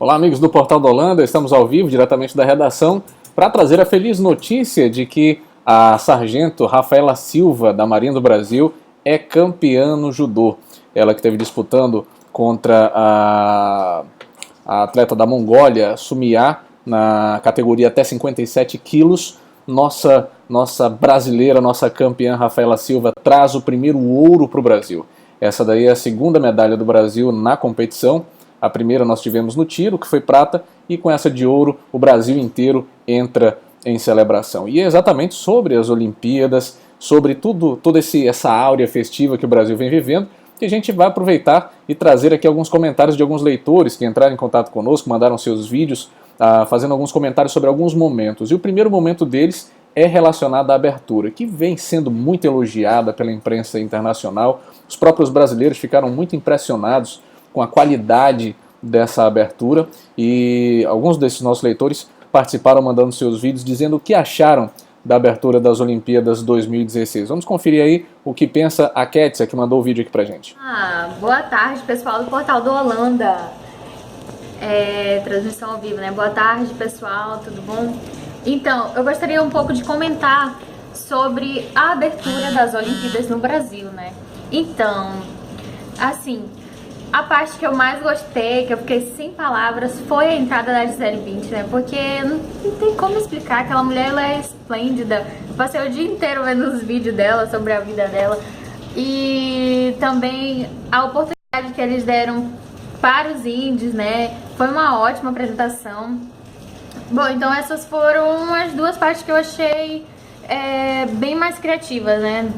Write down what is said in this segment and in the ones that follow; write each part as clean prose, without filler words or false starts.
Olá, amigos do Portal do Holanda, estamos ao vivo, diretamente da redação, para trazer a feliz notícia de que a sargento Rafaela Silva, da Marinha do Brasil, é campeã no judô. Ela que esteve disputando contra a atleta da Mongólia, Sumia, na categoria até 57 quilos. Nossa brasileira, nossa campeã Rafaela Silva traz o primeiro ouro para o Brasil. Essa daí é a segunda medalha do Brasil na competição. A primeira nós tivemos no tiro, que foi prata, e com essa de ouro o Brasil inteiro entra em celebração. E é exatamente sobre as Olimpíadas, sobre toda essa áurea festiva que o Brasil vem vivendo, que a gente vai aproveitar e trazer aqui alguns comentários de alguns leitores que entraram em contato conosco, mandaram seus vídeos, fazendo alguns comentários sobre alguns momentos. E o primeiro momento deles é relacionado à abertura, que vem sendo muito elogiada pela imprensa internacional. Os próprios brasileiros ficaram muito impressionados com a qualidade dessa abertura e alguns desses nossos leitores participaram mandando seus vídeos dizendo o que acharam da abertura das Olimpíadas 2016. Vamos conferir aí o que pensa a Kétia, que mandou o vídeo aqui pra gente. Boa tarde, pessoal do Portal do Holanda. Transmissão ao vivo, né? Boa tarde, pessoal, tudo bom? Então, eu gostaria um pouco de comentar sobre a abertura das Olimpíadas no Brasil, né? Então, assim, a parte que eu mais gostei, que eu fiquei sem palavras, foi a entrada da Gisele Bündchen, né? Porque não tem como explicar, aquela mulher, ela é esplêndida. Eu passei o dia inteiro vendo os vídeos dela, sobre a vida dela. E também a oportunidade que eles deram para os índios, né? Foi uma ótima apresentação. Bom, então essas foram as duas partes que eu achei bem mais criativas, né?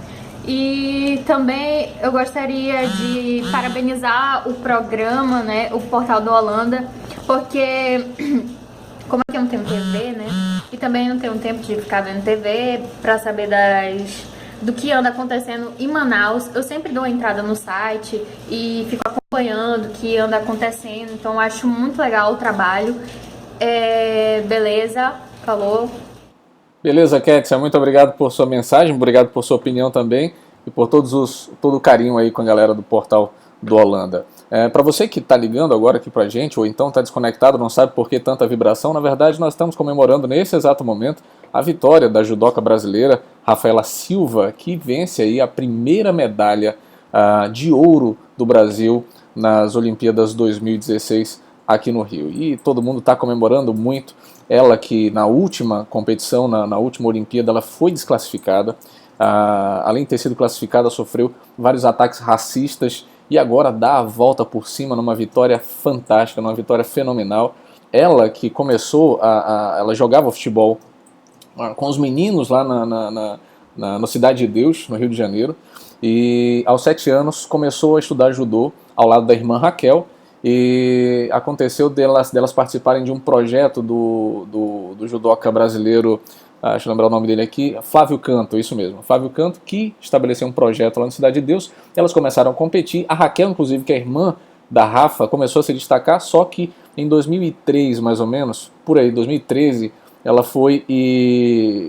E também eu gostaria de parabenizar o programa, né, o Portal do Holanda, porque como aqui eu não tenho TV, né, e também não tenho tempo de ficar vendo TV para saber do que anda acontecendo em Manaus, eu sempre dou a entrada no site e fico acompanhando o que anda acontecendo, então eu acho muito legal o trabalho. Beleza, falou. Beleza, Kétia, muito obrigado por sua mensagem, obrigado por sua opinião também e por todo o carinho aí com a galera do Portal do Holanda. Para você que está ligando agora aqui pra gente, ou então está desconectado, não sabe por que tanta vibração, na verdade nós estamos comemorando nesse exato momento a vitória da judoca brasileira Rafaela Silva, que vence aí a primeira medalha de ouro do Brasil nas Olimpíadas 2016 aqui no Rio. E todo mundo está comemorando muito. Ela que na última competição, na última Olimpíada, ela foi desclassificada. Além de ter sido classificada, sofreu vários ataques racistas e agora dá a volta por cima numa vitória fantástica, numa vitória fenomenal. Ela que começou, ela jogava futebol com os meninos lá na Cidade de Deus, no Rio de Janeiro, e aos 7 anos começou a estudar judô ao lado da irmã Raquel. E aconteceu delas participarem de um projeto do judoca brasileiro, deixa eu lembrar o nome dele aqui, Flávio Canto, isso mesmo, Flávio Canto, que estabeleceu um projeto lá na Cidade de Deus. Elas começaram a competir, a Raquel, inclusive, que é irmã da Rafa, começou a se destacar, só que em 2003, mais ou menos, por aí, 2013, ela foi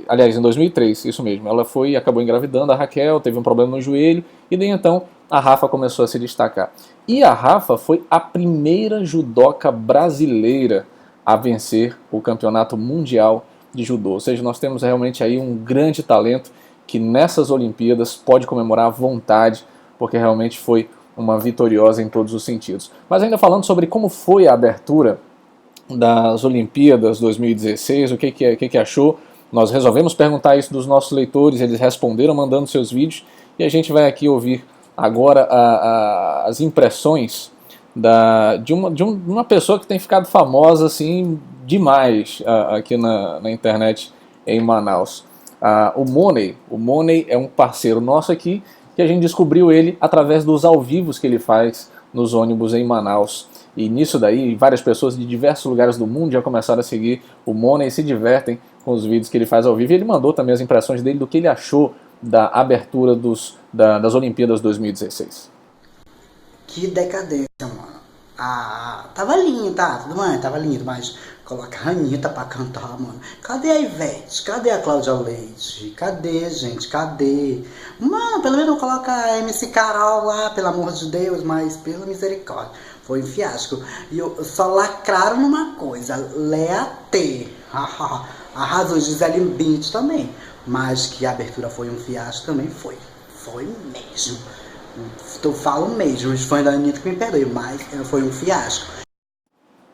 aliás, em 2003, isso mesmo, ela foi e acabou engravidando a Raquel, teve um problema no joelho, e daí então a Rafa começou a se destacar. E a Rafa foi a primeira judoca brasileira a vencer o campeonato mundial de judô. Ou seja, nós temos realmente aí um grande talento que nessas Olimpíadas pode comemorar à vontade, porque realmente foi uma vitoriosa em todos os sentidos. Mas ainda falando sobre como foi a abertura das Olimpíadas 2016, o que achou, nós resolvemos perguntar isso dos nossos leitores, eles responderam mandando seus vídeos, e a gente vai aqui ouvir agora as impressões de uma pessoa que tem ficado famosa assim demais aqui na internet em Manaus. O Money é um parceiro nosso aqui, que a gente descobriu ele através dos ao vivos que ele faz nos ônibus em Manaus. E nisso daí, várias pessoas de diversos lugares do mundo já começaram a seguir o Money e se divertem com os vídeos que ele faz ao vivo. E ele mandou também as impressões dele do que ele achou da abertura das Olimpíadas 2016. Que decadência, mano. Tava lindo, tá? Tudo bem, tava lindo, mas coloca a Anitta pra cantar, mano. Cadê a Ivete? Cadê a Cláudia Leite? Cadê, gente? Cadê? Mano, pelo menos coloca a MC Carol lá, pelo amor de Deus, mas pela misericórdia. Foi um fiasco. E só lacraram numa coisa, Lea T. Arrasou, Gisele Bündchen também. Mas que a abertura foi um fiasco também foi. Foi mesmo. Eu falo mesmo, os fãs da Anitta que me perdoem, mas foi um fiasco.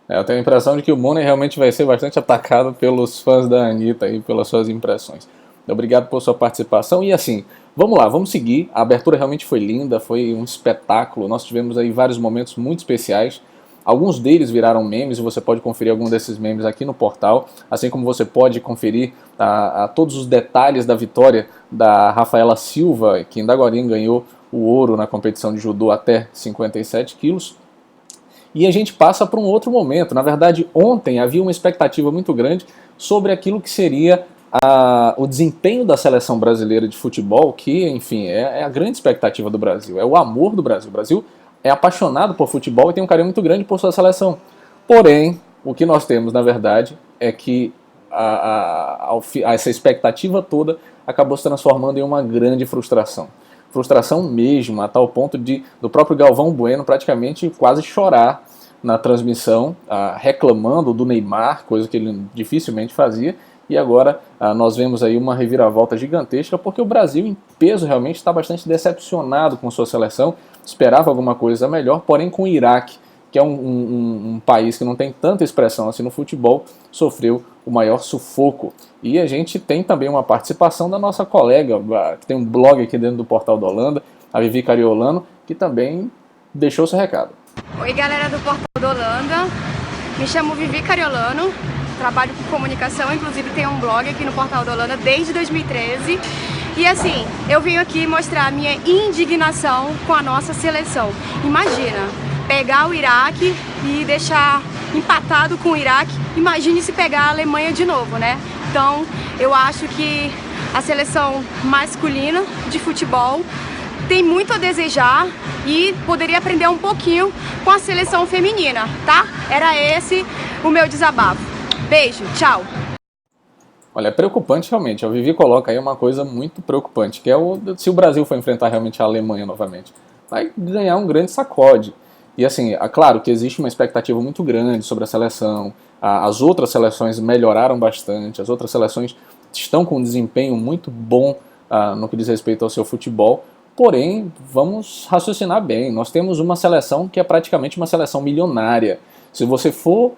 Eu tenho a impressão de que o Money realmente vai ser bastante atacado pelos fãs da Anitta e pelas suas impressões. Obrigado por sua participação. E assim, vamos lá, vamos seguir. A abertura realmente foi linda, foi um espetáculo. Nós tivemos aí vários momentos muito especiais. Alguns deles viraram memes e você pode conferir algum desses memes aqui no portal, assim como você pode conferir todos os detalhes da vitória da Rafaela Silva, que ainda agora ganhou o ouro na competição de judô até 57 quilos. E a gente passa para um outro momento. Na verdade, ontem havia uma expectativa muito grande sobre aquilo que seria o desempenho da seleção brasileira de futebol, que, enfim, é a grande expectativa do Brasil, é o amor do Brasil. O Brasil é apaixonado por futebol e tem um carinho muito grande por sua seleção. Porém, o que nós temos, na verdade, é que essa expectativa toda acabou se transformando em uma grande frustração. Frustração mesmo, a tal ponto do próprio Galvão Bueno praticamente quase chorar na transmissão, reclamando do Neymar, coisa que ele dificilmente fazia, e agora nós vemos aí uma reviravolta gigantesca, porque o Brasil em peso realmente está bastante decepcionado com sua seleção, esperava alguma coisa melhor, porém com o Iraque, que é um país que não tem tanta expressão assim no futebol, sofreu o maior sufoco. E a gente tem também uma participação da nossa colega, que tem um blog aqui dentro do Portal da Holanda, a Vivi Cariolano, que também deixou seu recado. Oi galera do Portal da Holanda, me chamo Vivi Cariolano, trabalho com comunicação, inclusive tenho um blog aqui no Portal da Holanda desde 2013. E assim, eu venho aqui mostrar a minha indignação com a nossa seleção. Imagina, pegar o Iraque e deixar empatado com o Iraque, imagine se pegar a Alemanha de novo, né? Então, eu acho que a seleção masculina de futebol tem muito a desejar e poderia aprender um pouquinho com a seleção feminina, tá? Era esse o meu desabafo. Beijo, tchau! Olha, é preocupante realmente. A Vivi coloca aí uma coisa muito preocupante, que é se o Brasil for enfrentar realmente a Alemanha novamente, vai ganhar um grande sacode. E assim, é claro que existe uma expectativa muito grande sobre a seleção, as outras seleções melhoraram bastante, as outras seleções estão com um desempenho muito bom no que diz respeito ao seu futebol, porém, vamos raciocinar bem, nós temos uma seleção que é praticamente uma seleção milionária. Se você for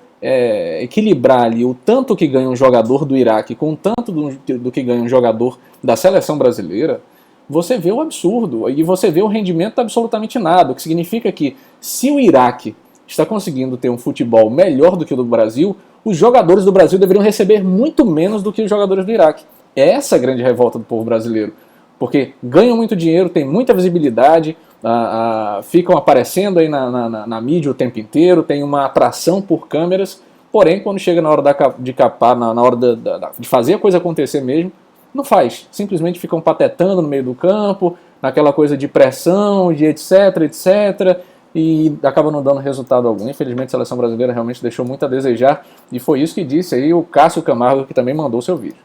equilibrar ali o tanto que ganha um jogador do Iraque com o tanto do que ganha um jogador da seleção brasileira, você vê o absurdo e você vê o rendimento absolutamente nada, o que significa que se o Iraque está conseguindo ter um futebol melhor do que o do Brasil, os jogadores do Brasil deveriam receber muito menos do que os jogadores do Iraque. É essa a grande revolta do povo brasileiro, porque ganham muito dinheiro, têm muita visibilidade, ficam aparecendo aí na mídia o tempo inteiro, tem uma atração por câmeras, porém quando chega na hora de capar, na hora de fazer a coisa acontecer mesmo, não faz, simplesmente ficam patetando no meio do campo, naquela coisa de pressão, de etc, etc, e acaba não dando resultado algum. Infelizmente a seleção brasileira realmente deixou muito a desejar, e foi isso que disse aí o Cássio Camargo, que também mandou seu vídeo.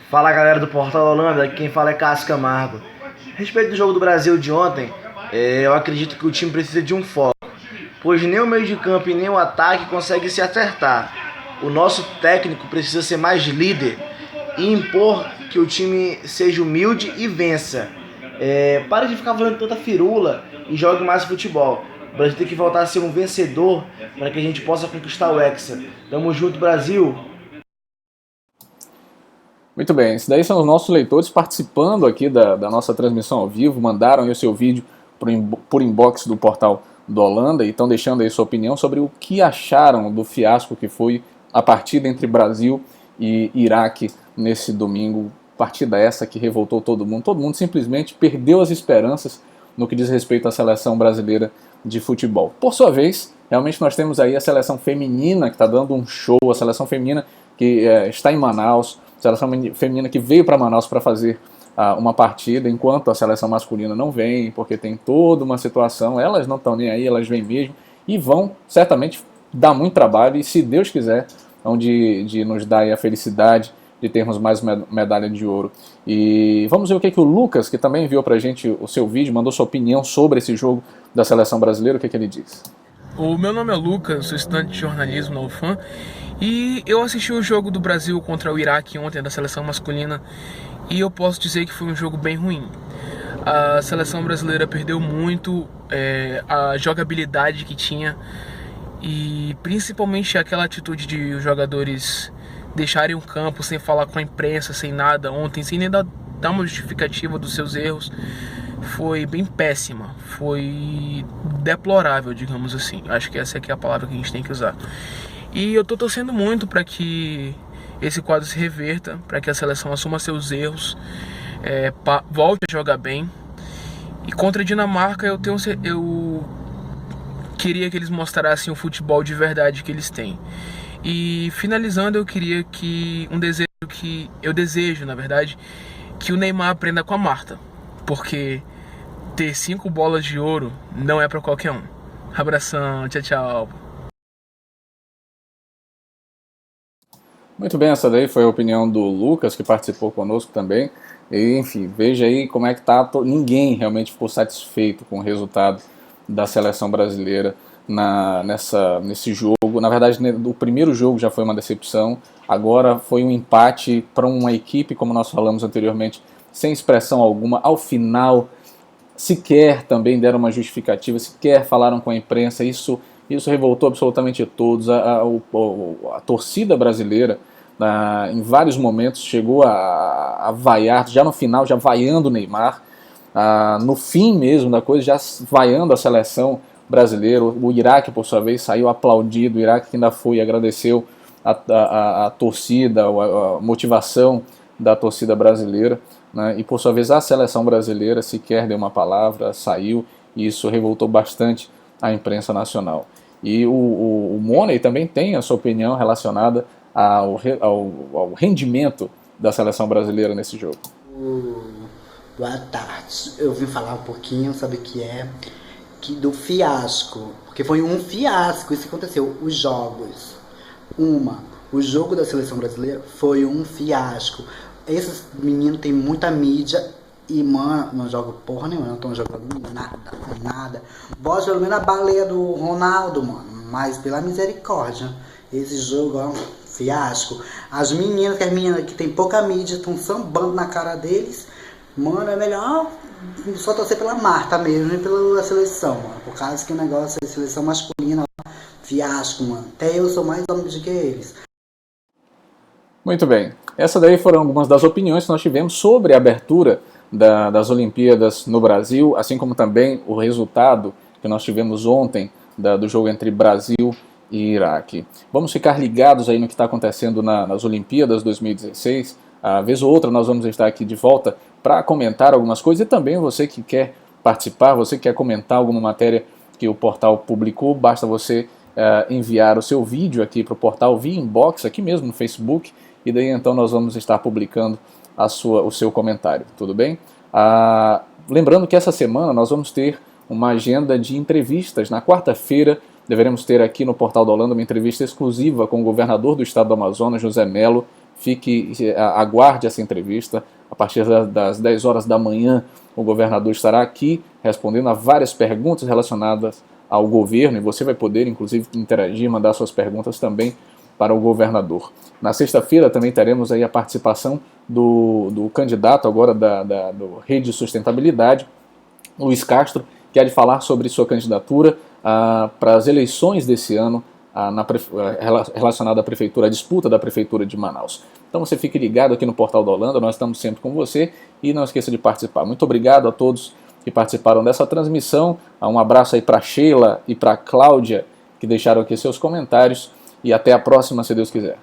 Fala galera do Portal Holanda, aqui quem fala é Cássio Camargo. A respeito do jogo do Brasil de ontem, eu acredito que o time precisa de um foco, pois nem o meio de campo e nem o ataque conseguem se acertar. O nosso técnico precisa ser mais líder e impor que o time seja humilde e vença. Pare de ficar falando tanta firula e jogue mais futebol. O Brasil tem que voltar a ser um vencedor para que a gente possa conquistar o Hexa. Tamo junto, Brasil! Muito bem, esses daí são os nossos leitores participando aqui da nossa transmissão ao vivo, mandaram aí o seu vídeo por inbox do Portal do Holanda e estão deixando aí sua opinião sobre o que acharam do fiasco que foi a partida entre Brasil e Iraque nesse domingo, partida essa que revoltou todo mundo simplesmente perdeu as esperanças no que diz respeito à seleção brasileira de futebol. Por sua vez, realmente nós temos aí a seleção feminina que está dando um show, a seleção feminina que está em Manaus, a seleção feminina que veio para Manaus para fazer uma partida, enquanto a seleção masculina não vem, porque tem toda uma situação, elas não estão nem aí, elas vêm mesmo, e vão certamente dar muito trabalho, e se Deus quiser, vão de nos dar aí a felicidade de termos mais medalha de ouro. E vamos ver o que o Lucas, que também enviou pra gente o seu vídeo, mandou sua opinião sobre esse jogo da seleção brasileira, o que ele diz. O meu nome é Lucas, sou estudante de jornalismo na UFAM, e eu assisti o jogo do Brasil contra o Iraque ontem, da seleção masculina, e eu posso dizer que foi um jogo bem ruim. A seleção brasileira perdeu muito a jogabilidade que tinha, e principalmente aquela atitude de os jogadores deixarem o campo sem falar com a imprensa, sem nada ontem, sem nem dar uma justificativa dos seus erros. Foi bem péssima, foi deplorável, digamos assim. Acho que essa aqui é a palavra que a gente tem que usar. E eu tô torcendo muito para que esse quadro se reverta, para que a seleção assuma seus erros, volte a jogar bem. E contra a Dinamarca eu queria que eles mostrassem o futebol de verdade que eles têm. E finalizando, eu queria que eu desejo, na verdade, que o Neymar aprenda com a Marta, porque ter 5 bolas de ouro não é para qualquer um. Abração, tchau, tchau. Muito bem, essa daí foi a opinião do Lucas, que participou conosco também. E, enfim, veja aí como é que tá. Ninguém realmente ficou satisfeito com o resultado da seleção brasileira nesse jogo. Na verdade, o primeiro jogo já foi uma decepção. Agora foi um empate para uma equipe, como nós falamos anteriormente, sem expressão alguma. Ao final, sequer também deram uma justificativa, sequer falaram com a imprensa. Isso revoltou absolutamente todos. A torcida brasileira, em vários momentos, chegou a vaiar, já no final, já vaiando o Neymar. No fim mesmo da coisa, já vaiando a seleção brasileira. O Iraque, por sua vez, saiu aplaudido. O Iraque que ainda foi e agradeceu a torcida, a motivação da torcida brasileira, né? E por sua vez a seleção brasileira sequer deu uma palavra, saiu, e isso revoltou bastante a imprensa nacional. E o Money também tem a sua opinião relacionada ao rendimento da seleção brasileira nesse jogo. Boa tarde. Eu vim falar um pouquinho, sabe o que é? Do fiasco. Porque foi um fiasco isso que aconteceu. Os jogos. O jogo da seleção brasileira foi um fiasco. Esses meninos têm muita mídia e, mano, não jogam porra nenhuma, não estão jogando nada. Bota pelo menos a baleia do Ronaldo, mano. Mas pela misericórdia, esse jogo é um fiasco. As meninas que tem pouca mídia estão sambando na cara deles. Mano, é melhor só torcer pela Marta mesmo e pela seleção, mano. Por causa que o negócio é seleção masculina, fiasco, mano. Até eu sou mais homem do que eles. Muito bem. Essas daí foram algumas das opiniões que nós tivemos sobre a abertura das Olimpíadas no Brasil, assim como também o resultado que nós tivemos ontem do jogo entre Brasil e Iraque. Vamos ficar ligados aí no que está acontecendo nas Olimpíadas 2016. Vez ou outra nós vamos estar aqui de volta para comentar algumas coisas, e também você que quer participar, você que quer comentar alguma matéria que o portal publicou, basta você enviar o seu vídeo aqui para o portal via inbox, aqui mesmo no Facebook, e daí então nós vamos estar publicando o seu comentário, tudo bem? Lembrando que essa semana nós vamos ter uma agenda de entrevistas. Na quarta-feira deveremos ter aqui no Portal da Holanda uma entrevista exclusiva com o governador do estado do Amazonas, José Melo. Aguarde essa entrevista. A partir das 10 horas da manhã o governador estará aqui respondendo a várias perguntas relacionadas ao governo, e você vai poder inclusive interagir, mandar suas perguntas também para o governador. Na sexta-feira também teremos aí a participação do candidato agora do Rede de Sustentabilidade, Luiz Castro, que há de falar sobre sua candidatura para as eleições desse ano relacionada à disputa da Prefeitura de Manaus. Então você fique ligado aqui no Portal da Holanda, nós estamos sempre com você, e não esqueça de participar. Muito obrigado a todos que participaram dessa transmissão. Um abraço aí para Sheila e para Cláudia, que deixaram aqui seus comentários, e até a próxima, se Deus quiser.